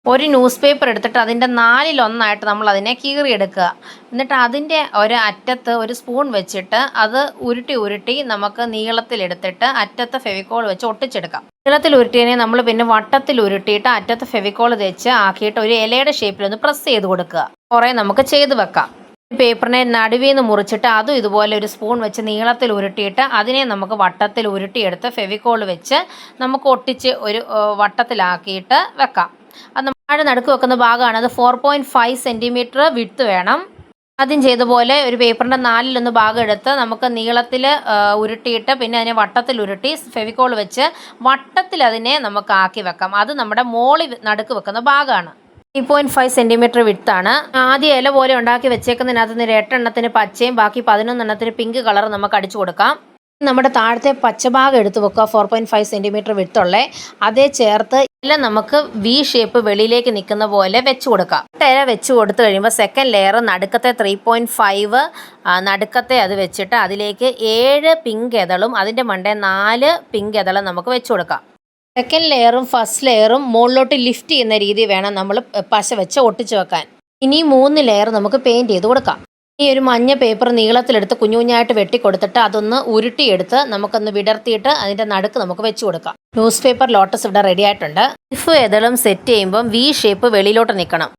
ഒരു news paper എടുത്തിട്ട് അതിൻ്റെ 4/1 നമ്മൾ അതിനെ കീറിയെടുക്കുക. എന്നിട്ട് അതിൻ്റെ അറ്റത്ത് ഒരു സ്പൂൺ വെച്ചിട്ട് അത് ഉരുട്ടി ഉരുട്ടി നമുക്ക് നീളത്തിലെടുത്തിട്ട് അറ്റത്ത് ഫെവിക്കോൾ വെച്ച് ഒട്ടിച്ചെടുക്കാം. നീളത്തിൽ ഉരുട്ടിയതിനെ നമ്മൾ പിന്നെ വട്ടത്തിൽ ഉരുട്ടിയിട്ട് അറ്റത്ത് ഫെവിക്കോൾ തേച്ച് ആക്കിയിട്ട് ഒരു ഇലയുടെ ഷേപ്പിലൊന്ന് പ്രസ് ചെയ്ത് കൊടുക്കുക. കുറേ നമുക്ക് ചെയ്ത് വെക്കാം. പേപ്പറിനെ നടുവിൽ നിന്ന് മുറിച്ചിട്ട് അതും ഇതുപോലെ ഒരു സ്പൂൺ വെച്ച് നീളത്തിൽ ഉരുട്ടിയിട്ട് അതിനെ നമുക്ക് വട്ടത്തിൽ ഉരുട്ടിയെടുത്ത് ഫെവിക്കോൾ വെച്ച് നമുക്ക് ഒട്ടിച്ച് ഒരു വട്ടത്തിലാക്കിയിട്ട് വെക്കാം. അത് നമ്മൾ നടുക്ക് വെക്കുന്ന ഭാഗമാണ്. അത് 4.5 സെൻറ്റിമീറ്റർ വിഡ്ത്ത് വേണം. ആദ്യം ചെയ്ത പോലെ ഒരു പേപ്പറിൻ്റെ 4/1 ഭാഗം എടുത്ത് നമുക്ക് നീളത്തിൽ ഉരുട്ടിയിട്ട് പിന്നെ അതിനെ വട്ടത്തിൽ ഉരുട്ടി ഫെവിക്കോൾ വെച്ച് വട്ടത്തിൽ അതിനെ നമുക്ക് ആക്കി വെക്കാം. അത് നമ്മുടെ മോളിൽ നടുക്ക് വെക്കുന്ന ഭാഗമാണ്. 3.5 സെൻറ്റിമീറ്റർ വിഡ്ത്താണ്. ആദ്യം ഇല പോലെ ഉണ്ടാക്കി വെച്ചേക്കുന്നതിനകത്ത് നിന്ന് 8 എണ്ണത്തിന് പച്ചയും ബാക്കി 11 എണ്ണത്തിന് പിങ്ക് കളർ നമുക്ക് അടിച്ചു കൊടുക്കാം. നമ്മുടെ താഴത്തെ പച്ചഭാഗം എടുത്ത് വെക്കുക. 4.5 സെൻറ്റിമീറ്റർ വിഡ്ത്തുള്ള അതേ ചേർത്ത് ഇല നമുക്ക് വി ഷേപ്പ് വെളിയിലേക്ക് നിൽക്കുന്ന പോലെ വെച്ച് കൊടുക്കാം. ഇല വെച്ച് കൊടുത്തു കഴിയുമ്പോൾ സെക്കൻഡ് ലെയർ നടുക്കത്തെ 3.5 നടുക്കത്തെ അത് വെച്ചിട്ട് അതിലേക്ക് 7 പിങ്ക് എതളും അതിൻ്റെ മണ്ടേ 4 പിങ്ക് എതളും നമുക്ക് വെച്ച് കൊടുക്കാം. സെക്കൻഡ് ലെയറും ഫസ്റ്റ് ലെയറും മുകളിലോട്ട് ലിഫ്റ്റ് ചെയ്യുന്ന രീതി വേണം നമ്മൾ പശ വെച്ച് ഒട്ടിച്ച് വെക്കാൻ. ഇനി 3 ലെയർ നമുക്ക് പെയിൻറ്റ് ചെയ്ത് കൊടുക്കാം. ഈ ഒരു മഞ്ഞ പേപ്പർ നീളത്തിലെടുത്ത് കുഞ്ഞു കുഞ്ഞായിട്ട് വെട്ടിക്കൊടുത്തിട്ട് അതൊന്ന് ഉരുട്ടിയെടുത്ത് നമുക്കൊന്ന് വിടർത്തിയിട്ട് അതിൻ്റെ നടുക്ക് നമുക്ക് വെച്ച് കൊടുക്കാം. ന്യൂസ് പേപ്പർ ലോട്ടസ് ഇവിടെ റെഡി ആയിട്ടുണ്ട്. ലീഫ് എതളും സെറ്റ് ചെയ്യുമ്പം വി ഷേപ്പ് വെളിയിലോട്ട് നിൽക്കണം.